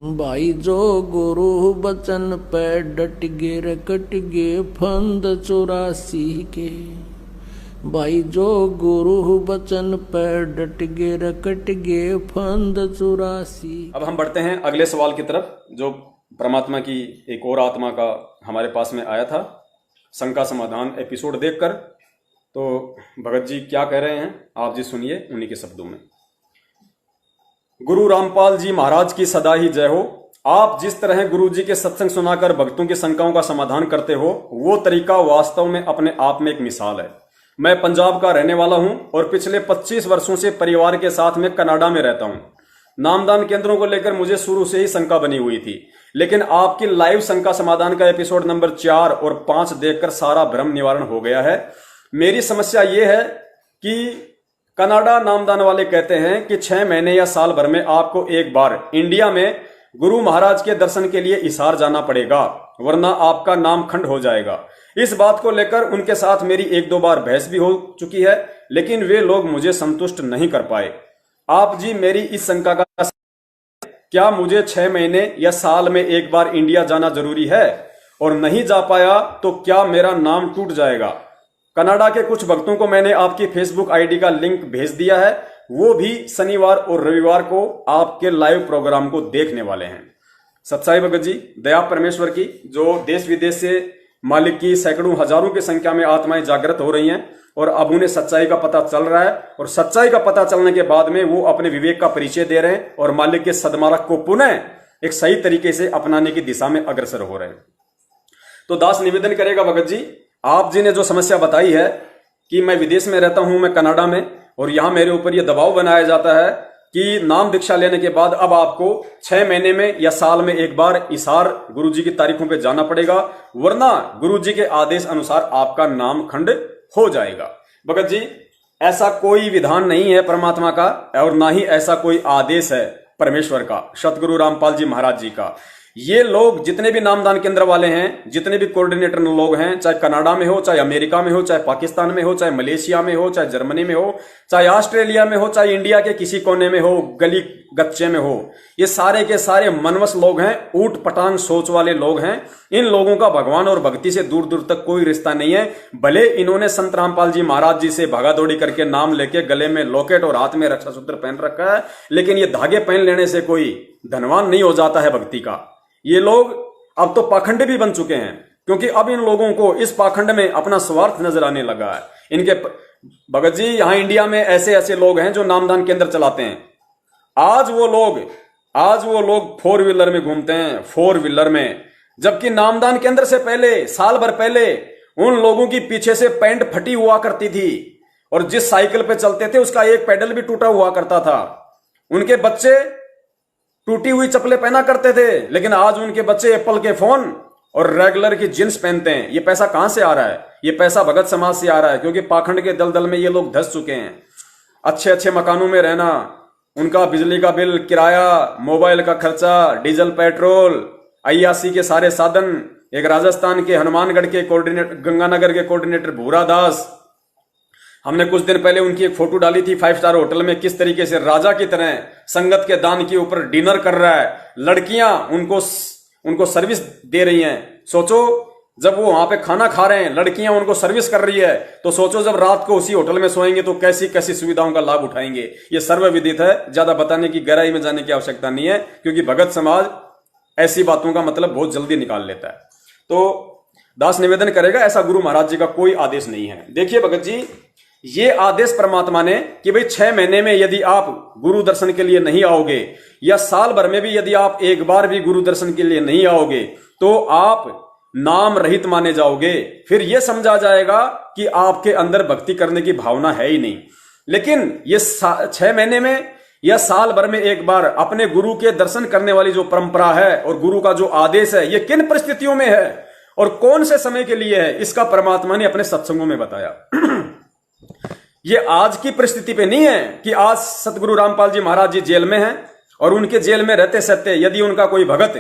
भाई जो गुरु बचन पे डट गे रकट गे फंद 84 के। भाई जो गुरु बचन पे डट गे रकट गे फंद 84। अब हम बढ़ते हैं अगले सवाल की तरफ, जो परमात्मा की एक और आत्मा का हमारे पास में आया था शंका समाधान एपिसोड देखकर। तो भगत जी क्या कह रहे हैं आप जी सुनिए उन्हीं के शब्दों में। गुरु रामपाल जी महाराज की सदा ही जय हो। आप जिस तरह गुरु जी के सत्संग सुनाकर भक्तों की शंकाओं का समाधान करते हो, वो तरीका वास्तव में अपने आप में एक मिसाल है। मैं पंजाब का रहने वाला हूं और पिछले 25 वर्षों से परिवार के साथ में कनाडा में रहता हूं। नामदान केंद्रों को लेकर मुझे शुरू से ही शंका बनी हुई थी, लेकिन आपकी लाइव शंका समाधान का एपिसोड नंबर 4 और 5 देखकर सारा भ्रम निवारण हो गया है। मेरी समस्या यह है कि कनाडा नामदान वाले कहते हैं कि 6 महीने या साल भर में आपको एक बार इंडिया में गुरु महाराज के दर्शन के लिए हिसार जाना पड़ेगा, वरना आपका नाम खंड हो जाएगा। इस बात को लेकर उनके साथ मेरी 1-2 बार बहस भी हो चुकी है, लेकिन वे लोग मुझे संतुष्ट नहीं कर पाए। आप जी मेरी इस शंका का क्या मुझे 6 महीने या साल में एक बार इंडिया जाना जरूरी है, और नहीं जा पाया तो क्या मेरा नाम टूट जाएगा? कनाडा के कुछ भक्तों को मैंने आपकी फेसबुक आईडी का लिंक भेज दिया है, वो भी शनिवार और रविवार को आपके लाइव प्रोग्राम को देखने वाले हैं। सत्साई भगत जी, दया परमेश्वर की, जो देश विदेश से मालिक की सैकड़ों हजारों की संख्या में आत्माएं जागृत हो रही हैं और अब उन्हें सच्चाई का पता चल रहा है, और सच्चाई का पता चलने के बाद में वो अपने विवेक का परिचय दे रहे हैं और मालिक के सद्मार्ग को पुनः एक सही तरीके से अपनाने की दिशा में अग्रसर हो रहे हैं। तो दास निवेदन करेगा भगत जी, आप जी ने जो समस्या बताई है कि मैं विदेश में रहता हूं, मैं कनाडा में, और यहां मेरे ऊपर यह दबाव बनाया जाता है कि नाम दीक्षा लेने के बाद अब आपको 6 महीने में या साल में एक बार इशार गुरु जी की तारीखों पे जाना पड़ेगा, वरना गुरु जी के आदेश अनुसार आपका नाम खंड हो जाएगा। भगत जी, ऐसा कोई विधान नहीं है परमात्मा का, और ना ही ऐसा कोई आदेश है परमेश्वर का, सतगुरु रामपाल जी महाराज जी का। ये लोग जितने भी नामदान केंद्र वाले हैं, जितने भी कोऑर्डिनेटर लोग हैं, चाहे कनाडा में हो, चाहे अमेरिका में हो, चाहे पाकिस्तान में हो, चाहे मलेशिया में हो, चाहे जर्मनी में हो, चाहे ऑस्ट्रेलिया में हो, चाहे इंडिया के किसी कोने में हो, गली गच्चे में हो, ये सारे के सारे मनवस लोग हैं, ऊट पटांग सोच वाले लोग हैं। इन लोगों का भगवान और भक्ति से दूर दूर तक कोई रिश्ता नहीं है। भले इन्होंने संत रामपाल जी महाराज जी से भागादौड़ी करके नाम लेके गले में लॉकेट और हाथ में रक्षा सूत्र पहन रखा है, लेकिन ये धागे पहन लेने से कोई धनवान नहीं हो जाता है भक्ति का। ये लोग अब तो पाखंड भी बन चुके हैं, क्योंकि अब इन लोगों को इस पाखंड में अपना स्वार्थ नजर आने लगा है। इनके भगत जी, यहां इंडिया में ऐसे ऐसे लोग हैं जो नामदान केंद्र चलाते हैं। आज वो लोग 4 व्हीलर में घूमते हैं, 4 व्हीलर में, जबकि नामदान केंद्र से पहले, साल भर पहले, उन लोगों की पीछे से पैंट फटी हुआ करती थी, और जिस साइकिल पे चलते थे उसका एक पैडल भी टूटा हुआ करता था। उनके बच्चे टूटी हुई चप्पलें पहना करते थे, लेकिन आज उनके बच्चे एप्पल के फोन और रेगुलर की जींस पहनते हैं। ये पैसा कहां से आ रहा है? ये पैसा भगत समाज से आ रहा है, क्योंकि पाखंड के दलदल में ये लोग धंस चुके हैं। अच्छे अच्छे मकानों में रहना, उनका बिजली का बिल, किराया, मोबाइल का खर्चा, डीजल पेट्रोल, अय्यासी के सारे साधन। एक राजस्थान के हनुमानगढ़ के कोऑर्डिनेटर, गंगानगर के कोऑर्डिनेटर भूरा दास, हमने कुछ दिन पहले उनकी एक फोटो डाली थी 5 स्टार होटल में, किस तरीके से राजा की तरह संगत के दान के ऊपर डिनर कर रहा है। लड़कियां उनको सर्विस दे रही हैं। सोचो, जब वो वहां पे खाना खा रहे हैं, लड़कियां उनको सर्विस कर रही है, तो सोचो जब रात को उसी होटल में सोएंगे तो कैसी कैसी सुविधाओं का लाभ उठाएंगे। ये सर्वविदित है, ज्यादा बताने की, गहराई में जाने की आवश्यकता नहीं है, क्योंकि भगत समाज ऐसी बातों का मतलब बहुत जल्दी निकाल लेता है। तो दास निवेदन करेगा, ऐसा गुरु महाराज जी का कोई आदेश नहीं है। देखिए भगत जी, ये आदेश परमात्मा ने कि भाई 6 महीने में यदि आप गुरु दर्शन के लिए नहीं आओगे, या साल भर में भी यदि आप एक बार भी गुरु दर्शन के लिए नहीं आओगे, तो आप नाम रहित माने जाओगे। फिर यह समझा जाएगा कि आपके अंदर भक्ति करने की भावना है ही नहीं। लेकिन ये 6 महीने में या साल भर में एक बार अपने गुरु के दर्शन करने वाली जो परंपरा है और गुरु का जो आदेश है, ये किन परिस्थितियों में है और कौन से समय के लिए है, इसका परमात्मा ने अपने सत्संगों में बताया। ये आज की परिस्थिति पे नहीं है कि आज सतगुरु रामपाल जी महाराज जी जेल में हैं और उनके जेल में रहते सहते यदि उनका कोई भगत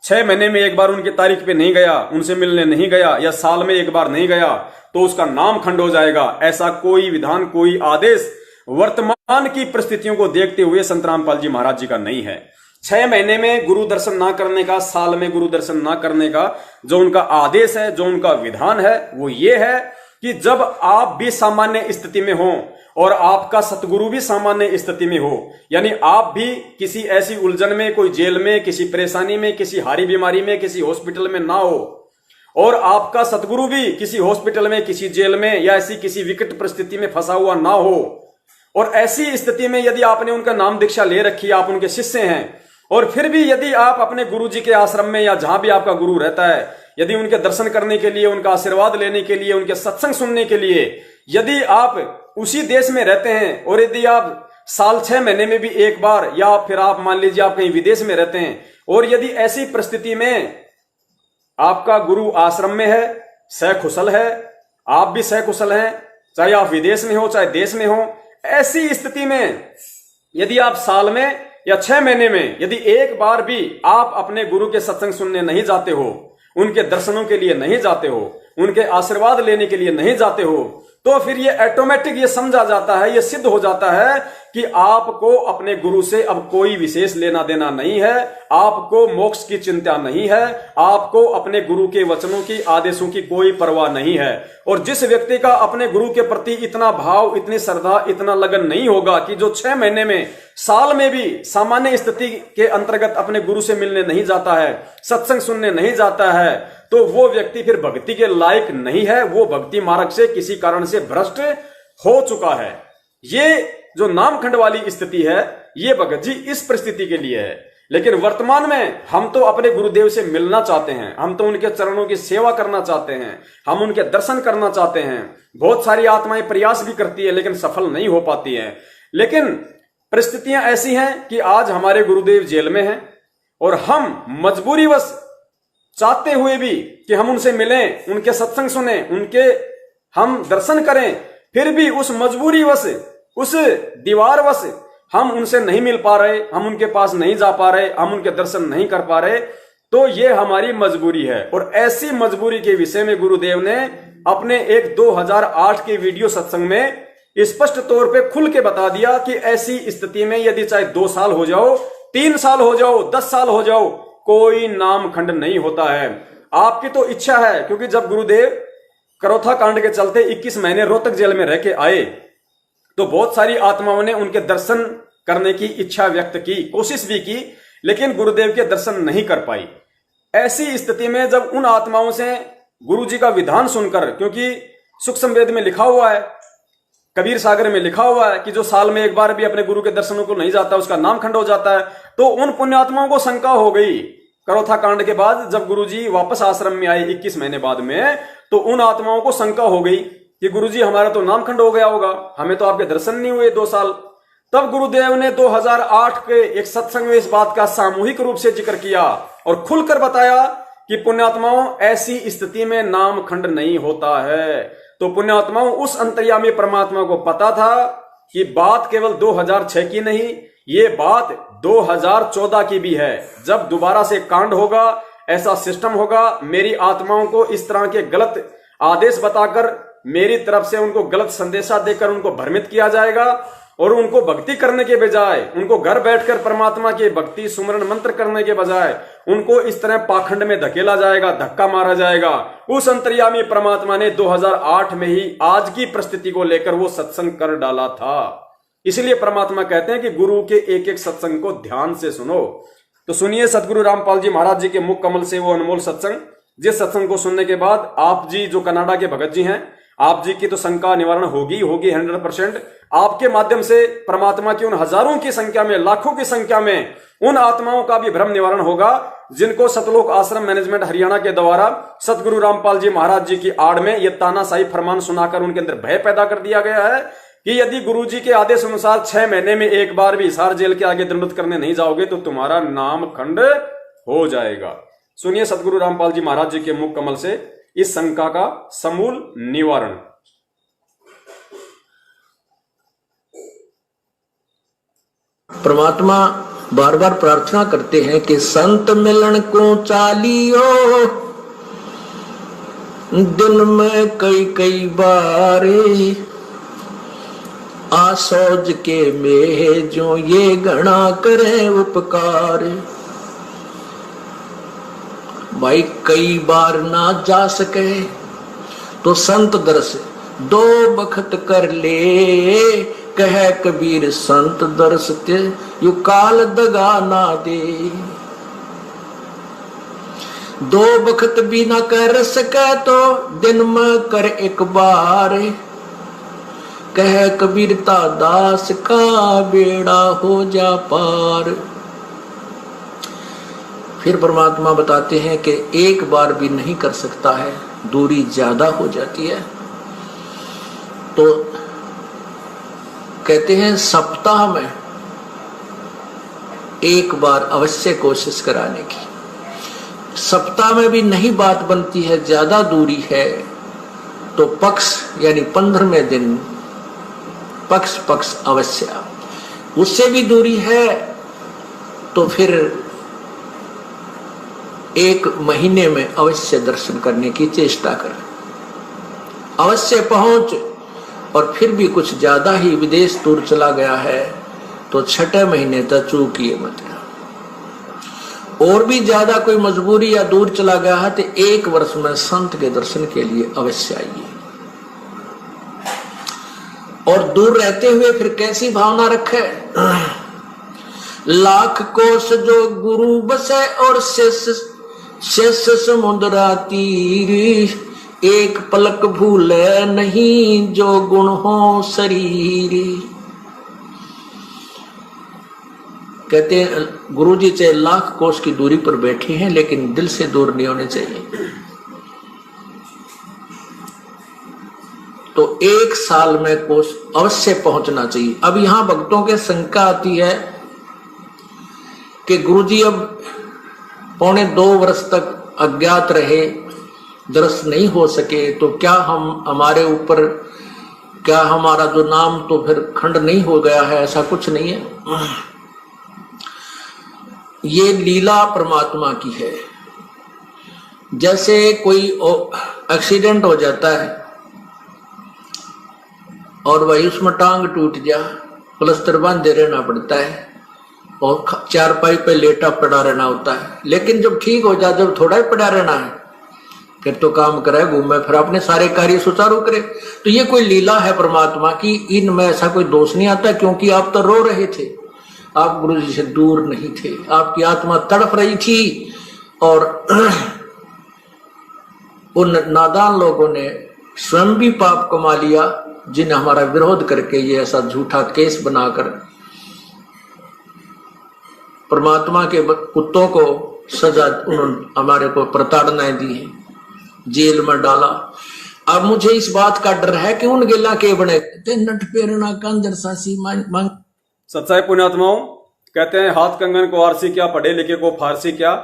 6 महीने में एक बार उनकी तारीख पे नहीं गया, उनसे मिलने नहीं गया, या साल में एक बार नहीं गया, तो उसका नाम खंड हो जाएगा। ऐसा कोई विधान, कोई आदेश वर्तमान की परिस्थितियों को देखते हुए संत रामपाल जी महाराज जी का नहीं है। 6 महीने में गुरु दर्शन ना करने का, साल में गुरु दर्शन ना करने का जो उनका आदेश है, जो उनका विधान है, वो ये है कि जब आप भी सामान्य स्थिति में हो और आपका सतगुरु भी सामान्य स्थिति में हो, यानी आप भी किसी ऐसी उलझन में, कोई जेल में, किसी परेशानी में, किसी हारी बीमारी में, किसी हॉस्पिटल में ना हो, और आपका सतगुरु भी किसी हॉस्पिटल में, किसी जेल में या ऐसी किसी विकट परिस्थिति में फंसा हुआ ना हो, और ऐसी स्थिति में यदि आपने उनका नाम दीक्षा ले रखी है, आप उनके शिष्य हैं, और फिर भी यदि आप अपने गुरु जी के आश्रम में या जहां भी आपका गुरु रहता है, यदि उनके दर्शन करने के लिए, उनका आशीर्वाद लेने के लिए, उनके सत्संग सुनने के लिए यदि आप उसी देश में रहते हैं, और यदि आप साल 6 महीने में भी एक बार, या फिर आप मान लीजिए आप कहीं विदेश में रहते हैं, और यदि ऐसी परिस्थिति में आपका गुरु आश्रम में है, सकुशल है, आप भी सकुशल हैं, चाहे आप विदेश में हो चाहे देश में हो, ऐसी स्थिति में यदि आप साल में या 6 महीने में यदि एक बार भी आप अपने गुरु के सत्संग सुनने नहीं जाते हो, उनके दर्शनों के लिए नहीं जाते हो, उनके आशीर्वाद लेने के लिए नहीं जाते हो, तो फिर ये ऑटोमेटिक ये समझा जाता है, ये सिद्ध हो जाता है कि आपको अपने गुरु से अब कोई विशेष लेना देना नहीं है, आपको मोक्ष की चिंता नहीं है, आपको अपने गुरु के वचनों की, आदेशों की कोई परवाह नहीं है। और जिस व्यक्ति का अपने गुरु के प्रति इतना भाव, इतनी श्रद्धा, इतना लगन नहीं होगा कि जो 6 महीने में, साल में भी सामान्य स्थिति के अंतर्गत अपने गुरु से मिलने नहीं जाता है, सत्संग सुनने नहीं जाता है, तो वो व्यक्ति फिर भक्ति के लायक नहीं है, वो भक्ति मार्ग से किसी कारण से भ्रष्ट हो चुका है। ये जो नामखंड वाली स्थिति है, ये भगत जी इस परिस्थिति के लिए है। लेकिन वर्तमान में हम तो अपने गुरुदेव से मिलना चाहते हैं, हम तो उनके चरणों की सेवा करना चाहते हैं, हम उनके दर्शन करना चाहते हैं। बहुत सारी आत्माएं प्रयास भी करती है लेकिन सफल नहीं हो पाती है। लेकिन परिस्थितियां ऐसी हैं कि आज हमारे गुरुदेव जेल में हैं और हम मजबूरीवश चाहते हुए भी कि हम उनसे मिलें, उनके सत्संग सुने, उनके हम दर्शन करें, फिर भी उस मजबूरीवश, उस दीवारवश हम उनसे नहीं मिल पा रहे, हम उनके पास नहीं जा पा रहे, हम उनके दर्शन नहीं कर पा रहे, तो ये हमारी मजबूरी है। और ऐसी मजबूरी के विषय में गुरुदेव ने अपने एक 2008 के वीडियो सत्संग में स्पष्ट तौर पे खुल के बता दिया कि ऐसी स्थिति में यदि चाहे 2 साल हो जाओ, 3 साल हो जाओ, 10 साल हो जाओ, कोई नामखंड नहीं होता है। आपकी तो इच्छा है, क्योंकि जब गुरुदेव करोथा कांड के चलते 21 महीने रोहतक जेल में रह के आए तो बहुत सारी आत्माओं ने उनके दर्शन करने की इच्छा व्यक्त की, कोशिश भी की, लेकिन गुरुदेव के दर्शन नहीं कर पाई। ऐसी स्थिति में जब उन आत्माओं से गुरु जी का विधान सुनकर, क्योंकि सूक्ष्म वेद में लिखा हुआ है, कबीर सागर में लिखा हुआ है कि जो साल में एक बार भी अपने गुरु के दर्शनों को नहीं जाता उसका नाम खंड हो जाता है, तो उन पुण्यात्माओं को शंका हो गई करोथा कांड के बाद। जब गुरुजी वापस आश्रम में आए 21 महीने बाद में, तो उन आत्माओं को शंका हो गई कि गुरुजी हमारा तो नामखंड हो गया होगा, हमें तो आपके दर्शन नहीं हुए 2 साल। तब गुरुदेव ने 2008 के एक सत्संग में इस बात का सामूहिक रूप से जिक्र किया और खुलकर बताया कि पुण्यात्माओं, ऐसी स्थिति में नामखंड नहीं होता है। तो पुण्यात्माओं, उस अंतर्यामी परमात्मा को पता था कि बात केवल 2006 की नहीं, ये बात 2014 की भी है। जब दोबारा से कांड होगा, ऐसा सिस्टम होगा, मेरी आत्माओं को इस तरह के गलत आदेश बताकर, मेरी तरफ से उनको गलत संदेशा देकर उनको भ्रमित किया जाएगा और उनको भक्ति करने के बजाय, उनको घर बैठकर परमात्मा की भक्ति सुमरण मंत्र करने के बजाय उनको इस तरह पाखंड में धकेला जाएगा, धक्का मारा जाएगा। उस अंतर्यामी परमात्मा ने 2008 में ही आज की परिस्थिति को लेकर वो सत्संग कर डाला था। इसलिए परमात्मा कहते हैं कि गुरु के एक एक सत्संग को ध्यान से सुनो। तो सुनिए सदगुरु रामपाल जी महाराज जी के मुख कमल से वो अनमोल सत्संग, जिस सत्संग को सुनने के बाद आप जी जो कनाडा के भगत जी हैं, आप जी की तो शंका निवारण होगी 100%। आपके माध्यम से परमात्मा की उन हजारों की संख्या में, लाखों की संख्या में उन आत्माओं का भी भ्रम निवारण होगा जिनको सतलोक आश्रम मैनेजमेंट हरियाणा के द्वारा सतगुरु रामपाल जी महाराज जी की आड़ में यह तानाशाही फरमान सुनाकर उनके अंदर भय पैदा कर दिया गया है कि यदि गुरु जी के आदेश अनुसार 6 महीने में एक बार भी हिसार जेल के आगे दंडवत करने नहीं जाओगे तो तुम्हारा नाम खंड हो जाएगा। सुनिए सतगुरु रामपाल जी महाराज जी के मुख कमल से इस शंका का समूल निवारण। परमात्मा बार बार प्रार्थना करते हैं कि संत मिलन को चालियो, दिन में कई कई बारे आसोज के में जो ये गणा करे उपकार। भाई कई बार ना जा सके तो संत दर्श दो बखत कर ले, कह कबीर संत दर्श ते यू काल दगा ना दे। दो बखत भी ना कर सके तो दिन में कर एक बार, कह कबीरता दास का बेड़ा हो जा पार। फिर परमात्मा बताते हैं कि एक बार भी नहीं कर सकता है, दूरी ज्यादा हो जाती है। तो कहते हैं सप्ताह में एक बार अवश्य कोशिश कराने की। सप्ताह में भी नहीं बात बनती है, ज्यादा दूरी है, तो पक्ष यानी 15वें दिन पक्ष अवश्य। उससे भी दूरी है तो फिर एक महीने में अवश्य दर्शन करने की चेष्टा करें। अवश्य पहुंच, और फिर भी कुछ ज्यादा ही विदेश दूर चला गया है तो 6 महीने तक चूकिए मत। और भी ज्यादा कोई मजबूरी या दूर चला गया है तो 1 वर्ष में संत के दर्शन के लिए अवश्य आइए। और दूर रहते हुए फिर कैसी भावना रखे? लाख कोस जो गुरु बसे और शेष समुद्रा तीर, एक पलक भूले नहीं जो गुण हो शरीर। कहते हैं गुरु जी चाहे लाख कोस की दूरी पर बैठे हैं लेकिन दिल से दूर नहीं होने चाहिए। तो 1 साल में कोस अवश्य पहुंचना चाहिए। अब यहां भक्तों के शंका आती है कि गुरुजी अब 1.25 वर्ष तक अज्ञात रहे, दर्शन नहीं हो सके, तो क्या हमारे ऊपर क्या हमारा जो नाम तो फिर खंड नहीं हो गया है? ऐसा कुछ नहीं है। ये लीला परमात्मा की है। जैसे कोई एक्सीडेंट हो जाता है और वही उसमें टांग टूट जा, प्लास्टर बांधे रहना पड़ता है और चारपाई पे लेटा पड़ा रहना होता है। लेकिन जब ठीक हो जाए, जब थोड़ा ही पड़ा रहना है, फिर तो काम करे, घूमे, फिर अपने सारे कार्य सुचारू करे। तो ये कोई लीला है परमात्मा की, इनमें ऐसा कोई दोष नहीं आता। क्योंकि आप तो रो रहे थे, आप गुरु जी से दूर नहीं थे, आपकी आत्मा तड़प रही थी। और उन नादान लोगों ने स्वयं भी पाप कमा लिया, जिन्हें हमारा विरोध करके ये ऐसा झूठा केस बनाकर परमात्मा के कुत्तों को सजा उन्होंने हमारे को प्रताड़नाएं दी है, जेल में डाला। अब मुझे इस बात का डर है कि उन गिला के बने नट पेरना कंजर सासी मांग। सच्चाई पुण्यात्माओं, कहते हैं हाथ कंगन को आरसी क्या, पढ़े लिखे को फारसी क्या।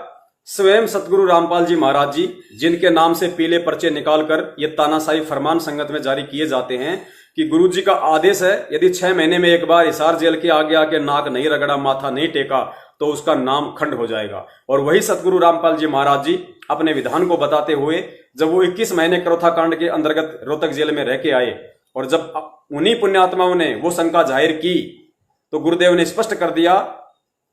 स्वयं सतगुरु रामपाल जी महाराज जी, जिनके नाम से पीले पर्चे निकालकर ये तानाशाही फरमान संगत में जारी किए जाते हैं कि गुरु जी का आदेश है, यदि 6 महीने में एक बार हिसार जेल के आगे आके नाक नहीं रगड़ा, माथा नहीं टेका, तो उसका नाम खंड हो जाएगा। और वही सतगुरु रामपाल जी महाराज जी अपने विधान को बताते हुए, जब वो 21 महीने क्रोथा कांड के अंतर्गत रोहतक जेल में रह के आए और जब उन्हीं पुण्यात्माओं ने वो शंका जाहिर की, तो गुरुदेव ने स्पष्ट कर दिया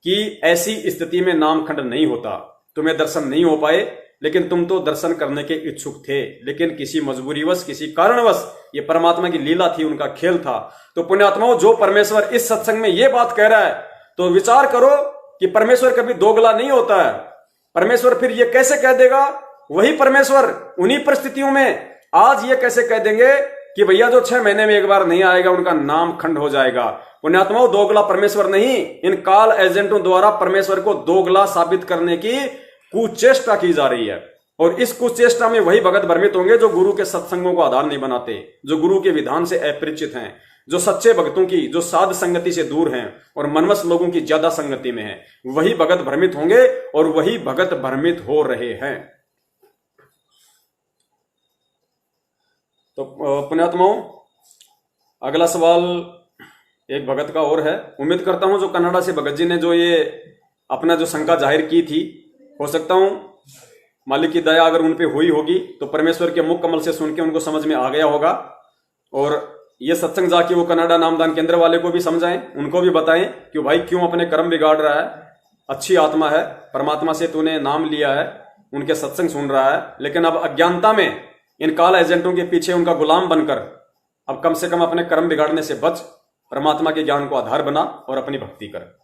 कि ऐसी स्थिति में नाम खंड नहीं होता। तुम्हें दर्शन नहीं हो पाए, लेकिन तुम तो दर्शन करने के इच्छुक थे, लेकिन किसी मजबूरीवश, किसी कारणवश, ये परमात्मा की लीला थी, उनका खेल था। तो पुण्यात्माओं, जो परमेश्वर इस सत्संग में ये बात कह रहा है, तो विचार करो कि परमेश्वर कभी दोगला नहीं होता है। परमेश्वर फिर ये कैसे कह देगा? वही परमेश्वर उन्हीं परिस्थितियों में आज ये कैसे कह देंगे कि भैया जो 6 महीने में एक बार नहीं आएगा उनका नाम खंड हो जाएगा। पुण्यात्माओं, दोगला परमेश्वर नहीं, इन काल एजेंटों द्वारा परमेश्वर को दोगला साबित करने की कुचेष्टा की जा रही है। और इस कुचेष्टा में वही भगत भ्रमित होंगे जो गुरु के सत्संगों को आधार नहीं बनाते, जो गुरु के विधान से अपरिचित हैं, जो सच्चे भक्तों की, जो साध संगति से दूर हैं और मनवस लोगों की ज्यादा संगति में हैं, वही भगत भ्रमित होंगे और वही भगत भ्रमित हो रहे हैं। तो पुण्यात्माओं, अगला सवाल एक भगत का और है। उम्मीद करता हूं जो कनाडा से भगत जी ने जो ये अपना जो शंका जाहिर की थी, हो सकता हूं मालिक की दया अगर उन पे हुई होगी तो परमेश्वर के मुख कमल से सुन के उनको समझ में आ गया होगा। और ये सत्संग जाके वो कनाडा नामदान केंद्र वाले को भी समझाएं, उनको भी बताएं कि भाई क्यों अपने कर्म बिगाड़ रहा है, अच्छी आत्मा है, परमात्मा से तूने नाम लिया है, उनके सत्संग सुन रहा है, लेकिन अब अज्ञानता में इन काल एजेंटों के पीछे उनका गुलाम बनकर अब कम से कम अपने कर्म बिगाड़ने से बच, परमात्मा के ज्ञान को आधार बना और अपनी भक्ति कर।